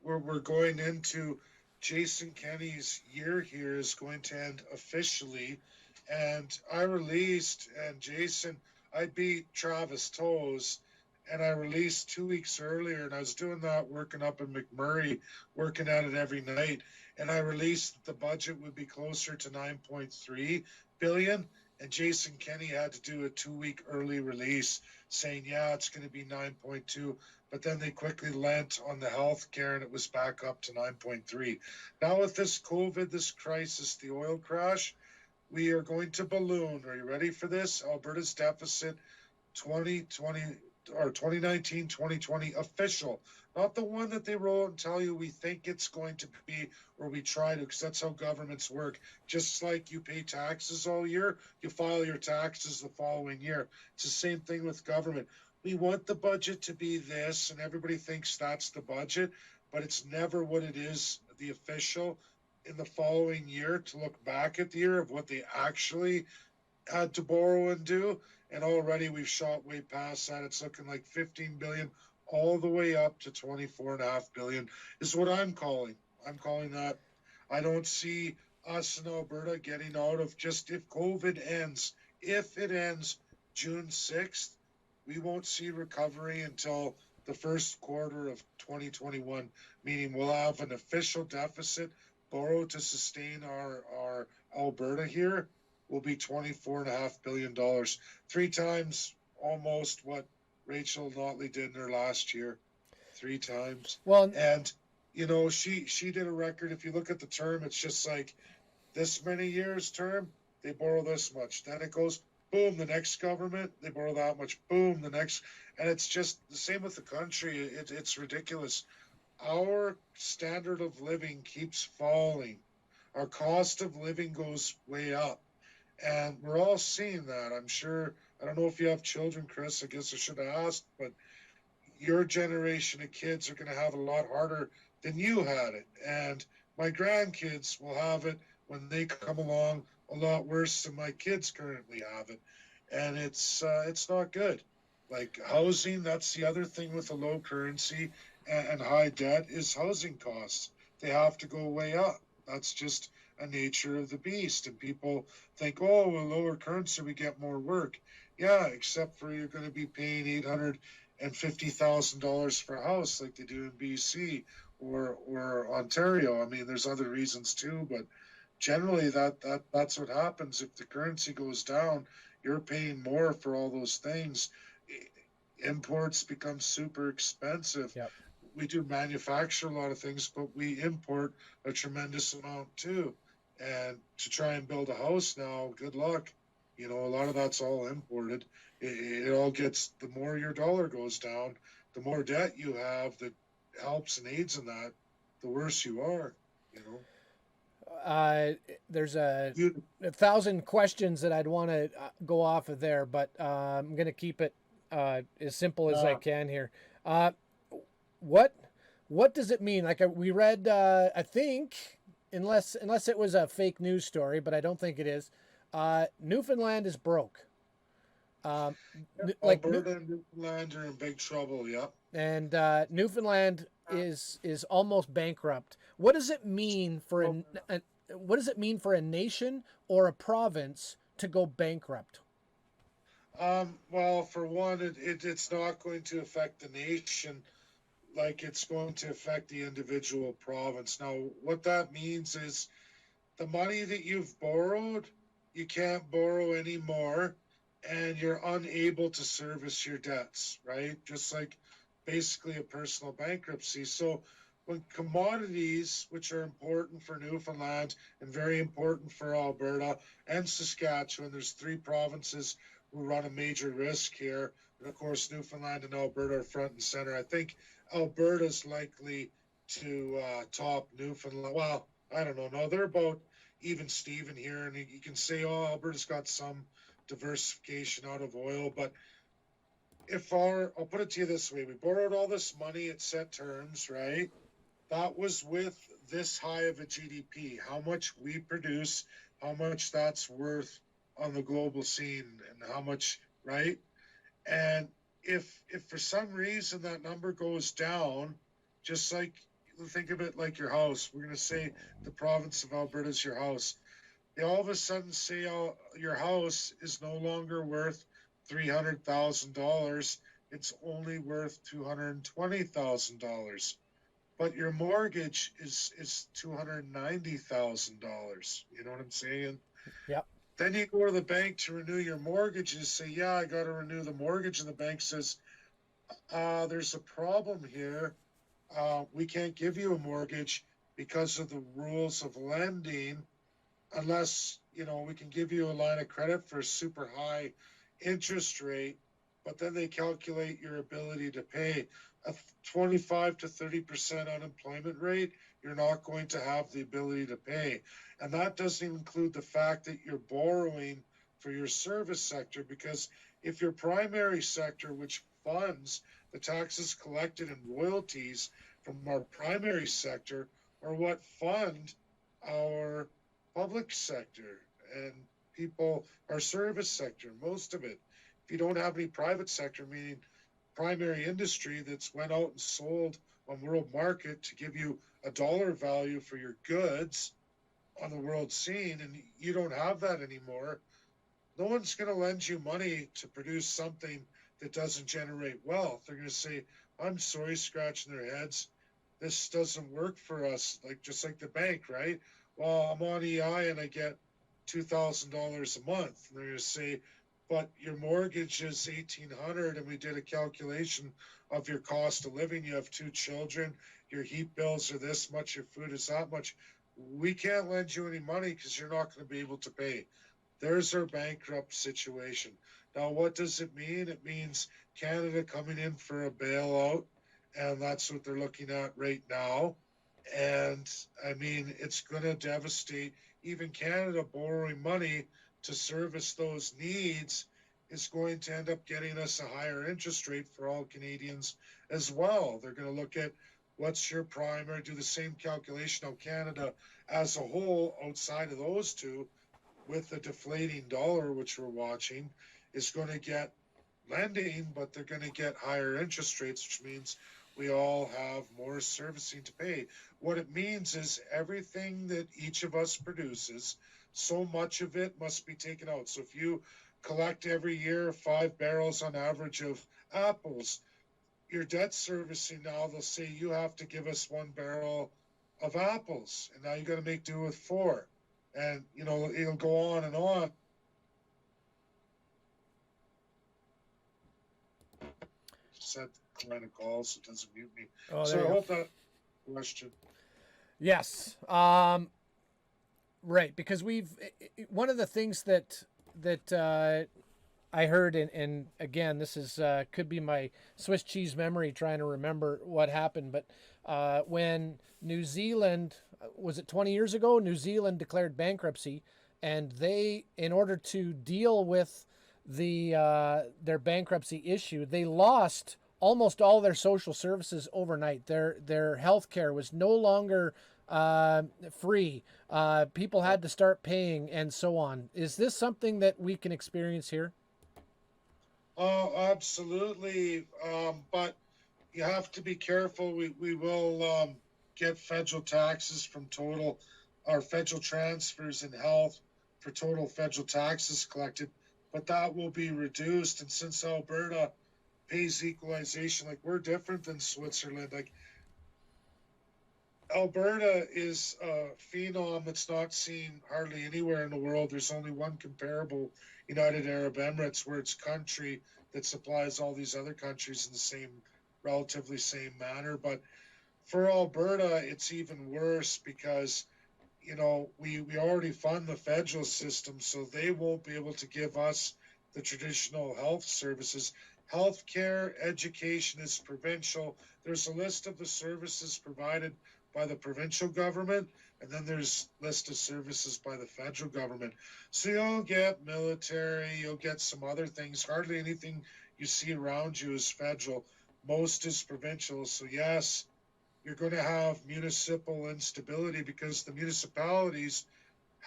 Speaker 2: We're going into Jason Kenney's year here is going to end officially, and I beat Travis Toes, and I released 2 weeks earlier, and I was doing that working up in McMurray, working at it every night, and I released that the budget would be closer to 9.3 billion, and Jason Kenney had to do a 2 week early release saying, yeah, it's going to be 9.2, but then they quickly lent on the healthcare and it was back up to 9.3. Now with this COVID, this crisis, the oil crash, we are going to balloon. Are you ready for this? Alberta's deficit 2020 or 2019, 2020 official, not the one that they roll out and tell you we think it's going to be or we try to, because that's how governments work. Just like you pay taxes all year, you file your taxes the following year. It's the same thing with government. We want the budget to be this, and everybody thinks that's the budget, but it's never what it is, the official, in the following year to look back at the year of what they actually had to borrow and do. And already we've shot way past that. It's looking like 15 billion all the way up to 24.5 billion is what I'm calling. I'm calling that. I don't see us in Alberta getting out of, just if COVID ends, if it ends June 6th, we won't see recovery until the first quarter of 2021, meaning we'll have an official deficit borrowed to sustain our Alberta here will be $24.5 billion, 3 times almost what Rachel Notley did in her last year, 3 times.
Speaker 1: Well,
Speaker 2: And she did a record. If you look at the term, it's just like this many years term, they borrow this much. Then it goes boom, the next government, they borrow that much, boom, the next. And it's just the same with the country. It's ridiculous. Our standard of living keeps falling. Our cost of living goes way up. And we're all seeing that. I'm sure. I don't know if you have children, Chris. I guess I should have asked, but your generation of kids are going to have it a lot harder than you had it. And my grandkids will have it when they come along a lot worse than my kids currently have it. And it's not good. Like housing, that's the other thing with a low currency and high debt is housing costs. They have to go way up. That's just a nature of the beast. And people think, oh, well, lower currency, we get more work. Yeah, except for you're going to be paying $850,000 for a house like they do in BC or Ontario. I mean, there's other reasons too, but generally that's what happens. If the currency goes down, you're paying more for all those things. Imports become super expensive.
Speaker 1: Yep.
Speaker 2: We do manufacture a lot of things, but we import a tremendous amount too. And to try and build a house now, good luck. A lot of that's all imported. It all gets, the more your dollar goes down, the more debt you have that helps and aids in that, the worse you are, you know.
Speaker 1: There's a
Speaker 2: You,
Speaker 1: 1,000 questions that I'd want to go off of there, but I'm going to keep it as simple as I can here. Uh, what what does it mean? Like we read, I think, unless it was a fake news story, but I don't think it is. Newfoundland is broke. Um, like
Speaker 2: Alberta and Newfoundland are in big trouble, yep.
Speaker 1: and Newfoundland is almost bankrupt. What does it mean for what does it mean for a nation or a province to go bankrupt?
Speaker 2: Well, for one, it's not going to affect the nation like it's going to affect the individual province. Now, what that means is the money that you've borrowed, you can't borrow anymore, and you're unable to service your debts, right? Just like basically a personal bankruptcy. So when commodities, which are important for Newfoundland and very important for Alberta and Saskatchewan, there's three provinces who run a major risk here. And of course, Newfoundland and Alberta are front and center. I think Alberta's likely to top Newfoundland. Well, I don't know. No, they're about even Steven here, and you can say, oh, Alberta's got some diversification out of oil, but I'll put it to you this way, we borrowed all this money at set terms, right? That was with this high of a GDP, how much we produce, how much that's worth on the global scene, and how much, right? And if for some reason that number goes down, just like think of it like your house, we're going to say the province of Alberta is your house. They all of a sudden say, oh, your house is no longer worth $300,000. It's only worth $220,000. But your mortgage is $290,000. You know what I'm saying?
Speaker 1: Yep.
Speaker 2: Then you go to the bank to renew your mortgage and say, yeah, I got to renew the mortgage. And the bank says, there's a problem here. We can't give you a mortgage because of the rules of lending unless, we can give you a line of credit for a super high interest rate, but then they calculate your ability to pay. A 25 to 30% unemployment rate, you're not going to have the ability to pay. And that doesn't include the fact that you're borrowing for your service sector, because if your primary sector, which funds the taxes collected in royalties from our primary sector, are what fund our public sector and our service sector, most of it. If you don't have any private sector, meaning primary industry that's went out and sold on world market to give you a dollar value for your goods on the world scene, and you don't have that anymore, no one's going to lend you money to produce something that doesn't generate wealth. They're going to say, I'm sorry, scratching their heads, this doesn't work for us, just like the bank, right? Well, I'm on EI and I get $2,000 a month. And they're going to say, but your mortgage is 1,800, and we did a calculation of your cost of living. You have two children, your heat bills are this much, your food is that much. We can't lend you any money because you're not going to be able to pay. There's our bankrupt situation. Now, what does it mean? It means Canada coming in for a bailout, and that's what they're looking at right now. And I mean, it's going to devastate even Canada. Borrowing money to service those needs is going to end up getting us a higher interest rate for all Canadians as well. They're going to look at what's your primary, do the same calculation. Now, Canada as a whole, outside of those two, with the deflating dollar, which we're watching, is going to get lending, but they're going to get higher interest rates, which means we all have more servicing to pay. What it means is everything that each of us produces, so much of it must be taken out. So if you collect every year 5 barrels on average of apples, your debt servicing now, they'll say you have to give us 1 barrel of apples, and now you got to make do with four. And it'll go on and on. Set decline a call so it doesn't mute me.
Speaker 1: Oh,
Speaker 2: so I hope that question.
Speaker 1: Yes. Right, because one of the things that I heard, and again, this is could be my Swiss cheese memory trying to remember what happened, but when New Zealand, was it 20 years ago, New Zealand declared bankruptcy, and they, in order to deal with their bankruptcy issue, they lost almost all their social services overnight. Their health care was no longer free. People had to start paying, and so on. Is this something that we can experience here?
Speaker 2: Oh, absolutely. But you have to be careful. We will get federal taxes from total, our federal transfers in health for total federal taxes collected, but that will be reduced. And since Alberta pays equalization, like we're different than Switzerland, like Alberta is a phenom that's not seen hardly anywhere in the world. There's only one comparable, United Arab Emirates, where it's country that supplies all these other countries in the same, relatively same manner. But for Alberta, it's even worse because, we already fund the federal system, so they won't be able to give us the traditional health services. Healthcare, education is provincial. There's a list of the services provided by the provincial government, and then there's list of services by the federal government. So you'll get military, you'll get some other things. Hardly anything you see around you is federal. Most is provincial. So yes, you're going to have municipal instability because the municipalities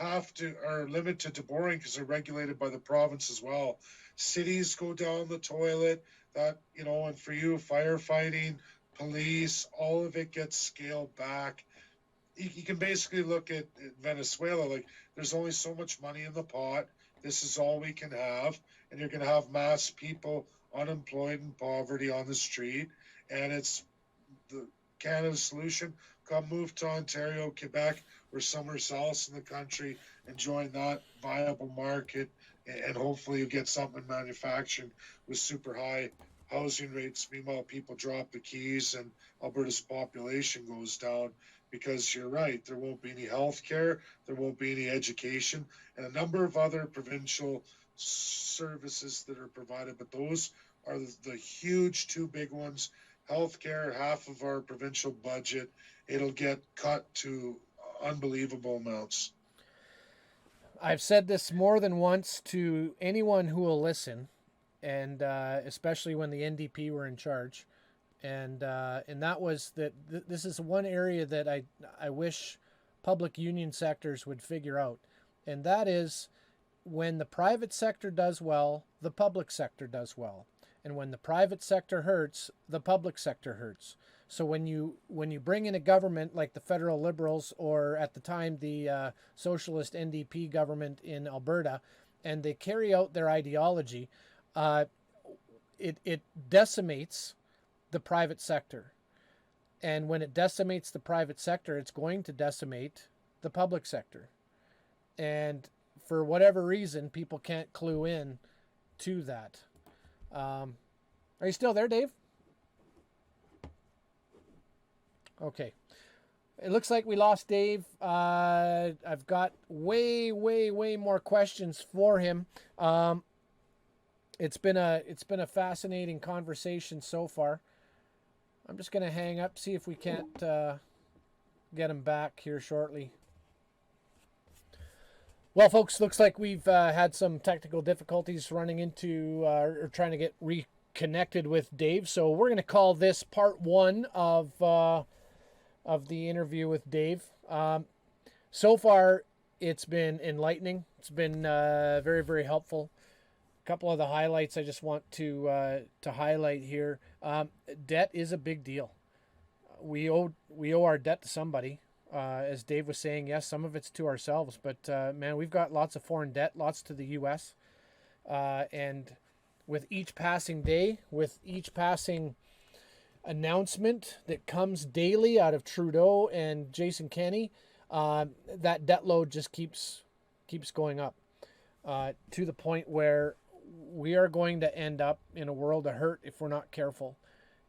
Speaker 2: are limited to borrowing because they're regulated by the province as well. Cities go down the toilet. And for you, firefighting, police, all of it gets scaled back. You can basically look at Venezuela, like there's only so much money in the pot. This is all we can have. And you're going to have mass people unemployed and poverty on the street. And it's the Canada's solution. Come move to Ontario, Quebec, or somewhere else in the country and join that viable market. And hopefully you get something manufactured with super high housing rates. Meanwhile, people drop the keys and Alberta's population goes down because you're right. There won't be any health care. There won't be any education and a number of other provincial services that are provided. But those are the huge two big ones. Healthcare, half of our provincial budget, it'll get cut to unbelievable amounts.
Speaker 1: I've said this more than once to anyone who will listen, and especially when the NDP were in charge, and that was that this is one area that I wish public union sectors would figure out, and that is when the private sector does well, the public sector does well. And when the private sector hurts, the public sector hurts. So when you bring in a government like the federal Liberals or at the time the socialist NDP government in Alberta, and they carry out their ideology, it decimates the private sector. And when it decimates the private sector, it's going to decimate the public sector. And for whatever reason, people can't clue in to that. Are you still there, Dave? Okay. It looks like we lost Dave. I've got way more questions for him. It's been a fascinating conversation so far. I'm just going to hang up, see if we can't get him back here shortly. Well, folks, looks like we've had some technical difficulties running into or trying to get reconnected with Dave. So we're going to call this part 1 of the interview with Dave. So far, it's been enlightening. It's been very helpful. A couple of the highlights I just want to highlight here. Debt is a big deal. We owe our debt to somebody. As Dave was saying, yes, some of it's to ourselves, but man, we've got lots of foreign debt, lots to the U.S. And with each passing day, with each passing announcement that comes daily out of Trudeau and Jason Kenney, that debt load just keeps going up to the point where we are going to end up in a world of hurt if we're not careful.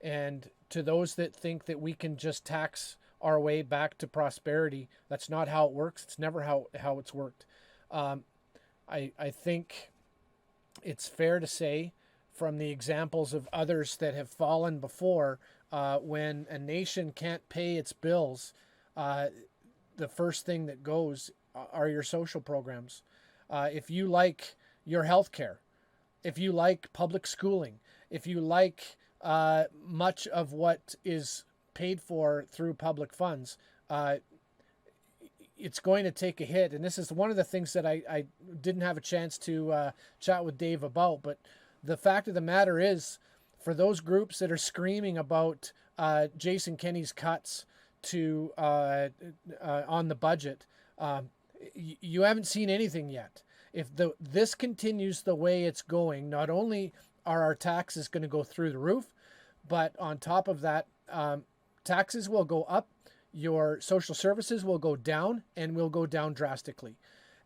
Speaker 1: And to those that think that we can just tax our way back to prosperity, that's not how it works. It's never how it's worked. I think it's fair to say, from the examples of others that have fallen before, when a nation can't pay its bills, the first thing that goes are your social programs. If you like your health care, if you like public schooling, if you like much of what is paid for through public funds, it's going to take a hit. And this is one of the things that I didn't have a chance to chat with Dave about. But the fact of the matter is, for those groups that are screaming about Jason Kenney's cuts to on the budget, you haven't seen anything yet. If this continues the way it's going, not only are our taxes going to go through the roof, but on top of that, taxes will go up, your social services will go down, and will go down drastically.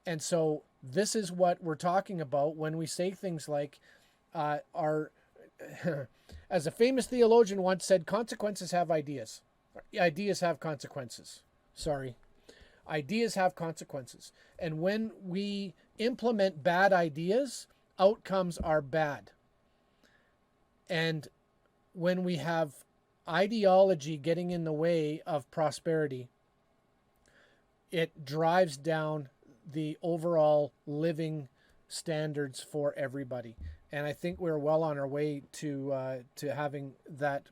Speaker 1: And so this is what we're talking about when we say things like, our, as a famous theologian once said, consequences have ideas. Ideas have consequences. Sorry. Ideas have consequences. And when we implement bad ideas, outcomes are bad. And when we have ideology getting in the way of prosperity, it drives down the overall living standards for everybody. And I think we're well on our way to having that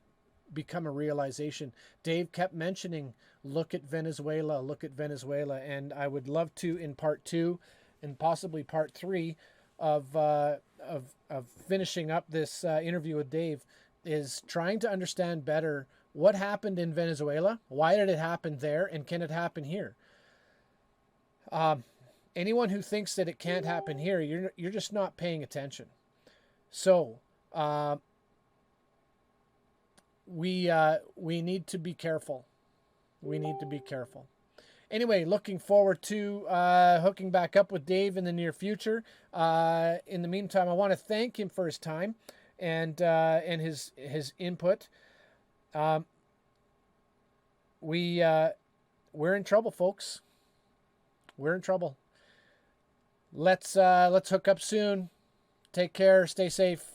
Speaker 1: become a realization. Dave kept mentioning, look at Venezuela, and I would love to, in part 2 and possibly part 3 of finishing up this interview with Dave, is trying to understand better what happened in Venezuela, why did it happen there, and can it happen here? Anyone who thinks that it can't happen here, you're just not paying attention. So we need to be careful. We need to be careful. Anyway, looking forward to hooking back up with Dave in the near future. In the meantime, I want to thank him for his time and his input. We're in trouble, folks. We're in trouble. Let's hook up soon. Take care. Stay safe.